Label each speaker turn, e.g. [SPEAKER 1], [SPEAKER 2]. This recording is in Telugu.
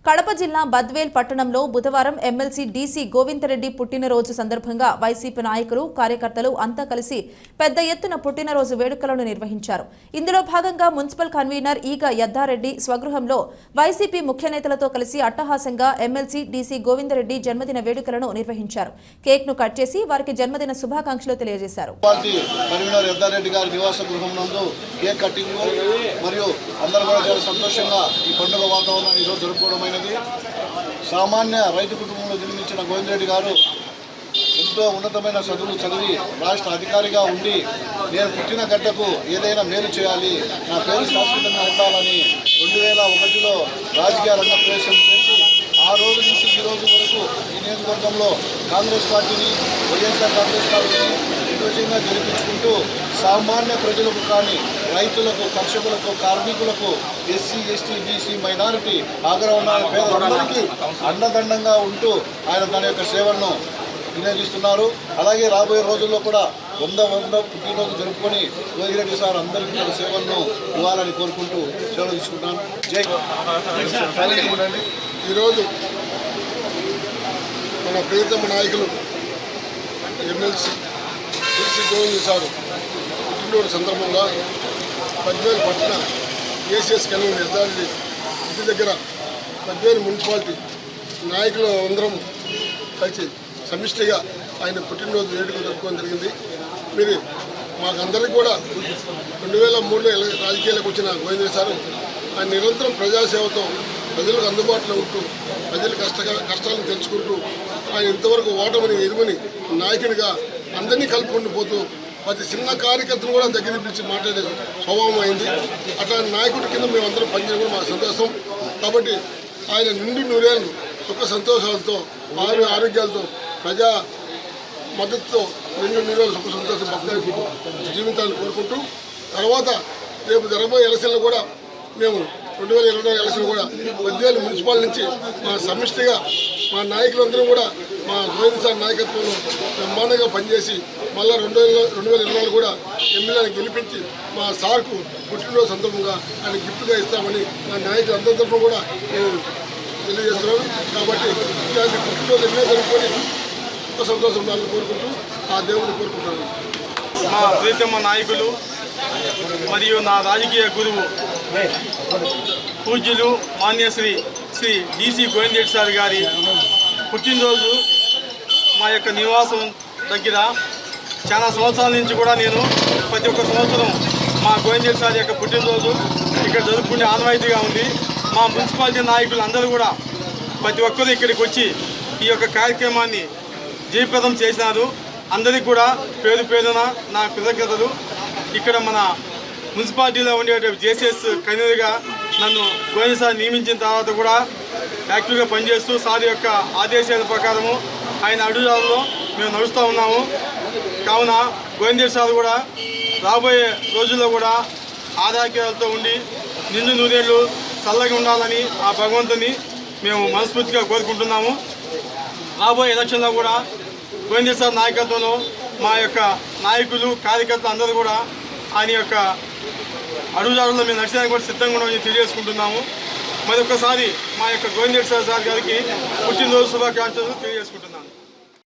[SPEAKER 1] కడప జిల్లా బద్వేల్ పట్టణంలో బుధవారం ఎమ్మెల్సీ డీసీ గోవిందరెడ్డి పుట్టినరోజు సందర్భంగా వైసీపీ నాయకులు కార్యకర్తలు అంతా కలిసి పెద్ద ఎత్తున పుట్టినరోజు వేడుకలను నిర్వహించారు. ఇందులో భాగంగా మున్సిపల్ కన్వీనర్ ఈగ యద్దారెడ్డి స్వగృహంలో వైసీపీ ముఖ్య నేతలతో కలిసి అట్టహాసంగా ఎమ్మెల్సీ డీసీ గోవిందరెడ్డి జన్మదిన వేడుకలను నిర్వహించారు. కేక్ ను కట్ చేసి వారికి జన్మదిన శుభాకాంక్షలు తెలియజేశారు.
[SPEAKER 2] సామాన్య రైతు కుటుంబంలో జన్మించిన గోవిందరెడ్డి గారు ఎంతో ఉన్నతమైన చదువులు చదివి రాష్ట్ర అధికారిగా ఉండి నేను పుట్టిన గడ్డకు ఏదైనా మేలు చేయాలి, నా పేరు శాశ్వతంగా ఉండాలని 2001లో రాజకీయ రంగ ప్రవేశం చేసి ఆ రోజు నుంచి ఈ రోజు వరకు ఈ నియోజకవర్గంలో కాంగ్రెస్ పార్టీని, వైఎస్ఆర్ కాంగ్రెస్ పార్టీని నిర్విజయంగా గెలిపించుకుంటూ సామాన్య ప్రజలకు కానీ రైతులకు, కర్షకులకు, కార్మికులకు, ఎస్సీ, ఎస్టీ, బీసీ, మైనారిటీ, అగ్రవర్ణాల పేదలందరికీ అండదండంగా ఉంటూ ఆయన తన యొక్క సేవలను వినియోగిస్తున్నారు. అలాగే రాబోయే రోజుల్లో కూడా 100 పుట్టినరోజు జరుపుకొని గోవిందరెడ్డి సార్ అందరికీ తన సేవలను ఇవ్వాలని కోరుకుంటూ సేవలు తీసుకుంటున్నాను.
[SPEAKER 3] ఈరోజు మన ప్రియతమ నాయకులు ఎమ్మెల్సీ డీసీ గోవిందరెడ్డి సార్ పుట్టినరోజు సందర్భంగా బద్వేల్ పట్టణ ఏసీఎస్ కన్వీనర్ యద్దారెడ్డి ఇంటి దగ్గర బద్వేల్ మున్సిపాలిటీ నాయకులు అందరం కలిసి సమిష్టిగా ఆయన పుట్టినరోజు వేడుకలు జరుపుకోవడం జరిగింది. మీరు మాకందరికీ కూడా 2003లో రాజకీయాలకు వచ్చిన గోవిందరెడ్డి సార్ ఆయన నిరంతరం ప్రజాసేవతో ప్రజలకు అందుబాటులో ఉంటూ ప్రజల కష్టాలను తెలుసుకుంటూ ఆయన ఇంతవరకు ఓటమిని ఎరుగని నాయకునిగా అందరినీ కలుపుకుంటూ పోతూ ప్రతి చిన్న కార్యకర్తను కూడా దగ్గర పిలిచి మాట్లాడే స్వభావం అయింది. అట్లా నాయకుడి కింద మేము అందరం పనిచేయడం మా సంతోషం. కాబట్టి ఆయన నిండు నూరేళ్ళు సుఖ సంతోషాలతో ఆరోగ్యాలతో ప్రజా మద్దతుతో నిండు నూరేళ్ళు సుఖ సంతోషం జీవితాన్ని కోరుకుంటూ తర్వాత రేపు జరగబోయే ఎలక్షన్లు కూడా మేము 2024 ఎలక్షన్ కూడా బద్వేల్ మున్సిపల్ నుంచి మా సమిష్టిగా మా నాయకులందరూ కూడా మా గోవిందరెడ్డి సార్ నాయకత్వంలో బ్రహ్మాండంగా పనిచేసి మళ్ళీ 2024 కూడా ఎమ్మెల్యేని గెలిపించి మా సార్కు పుట్టినరోజు సందర్భంగా ఆయన గిఫ్ట్గా ఇస్తామని మా నాయకులు అందరి తరఫున కూడా నేను తెలియజేస్తున్నాను. కాబట్టి ఇలాంటి పుట్టినరోజు ఎన్నో జరుపుకొని గొప్ప సంతోషం ఉండాలని కోరుకుంటూ ఆ దేవుడిని కోరుకుంటున్నాను.
[SPEAKER 4] మా ప్రియతమ నాయకులు మరియు నా రాజకీయ గురువు పూజ్యులు మాన్యశ్రీ డీసీ గోవిందరెడ్డి సార్ గారి పుట్టినరోజు మా యొక్క నివాసం దగ్గర చాలా సంవత్సరాల నుంచి కూడా నేను ప్రతి ఒక్క సంవత్సరం మా గోవిందరెడ్డి సార్ యొక్క పుట్టినరోజు ఇక్కడ జరుపుకునే ఆనవాయితీగా ఉంది. మా మున్సిపాలిటీ నాయకులు అందరూ కూడా ప్రతి ఒక్కరు ఇక్కడికి వచ్చి ఈ యొక్క కార్యక్రమాన్ని జయప్రదం చేసినారు. అందరికీ కూడా పేరు పేరున నా కృతజ్ఞతలు. ఇక్కడ మన మున్సిపాలిటీలో ఉండే జేసీఎస్ కన్వీనర్గా నన్ను గోవిందరెడ్డి సార్ నియమించిన తర్వాత కూడా యాక్టివ్గా పనిచేస్తూ సార్ యొక్క ఆదేశాల ప్రకారము ఆయన అడుగుజాడలో మేము నడుస్తూ ఉన్నాము. కావున గోవిందరెడ్డి సార్ కూడా రాబోయే రోజుల్లో కూడా ఆరోగ్యాలతో ఉండి నిండు నూరేళ్ళు చల్లగా ఉండాలని ఆ భగవంతుని మేము మనస్ఫూర్తిగా కోరుకుంటున్నాము. రాబోయే ఎలక్షన్లో కూడా గోవిందరెడ్డి సార్ నాయకత్వంలో మా యొక్క నాయకులు, కార్యకర్తలు అందరూ కూడా ఆయన యొక్క అడుగుజాడల్లో మేము నడిచడానికి కూడా సిద్ధంగా ఉన్నామని తెలియజేసుకుంటున్నాము. మరొకసారి మా యొక్క గోవిందరెడ్డి సార్ గారికి పుట్టినరోజు శుభాకాంక్షలు తెలియజేసుకుంటున్నాను.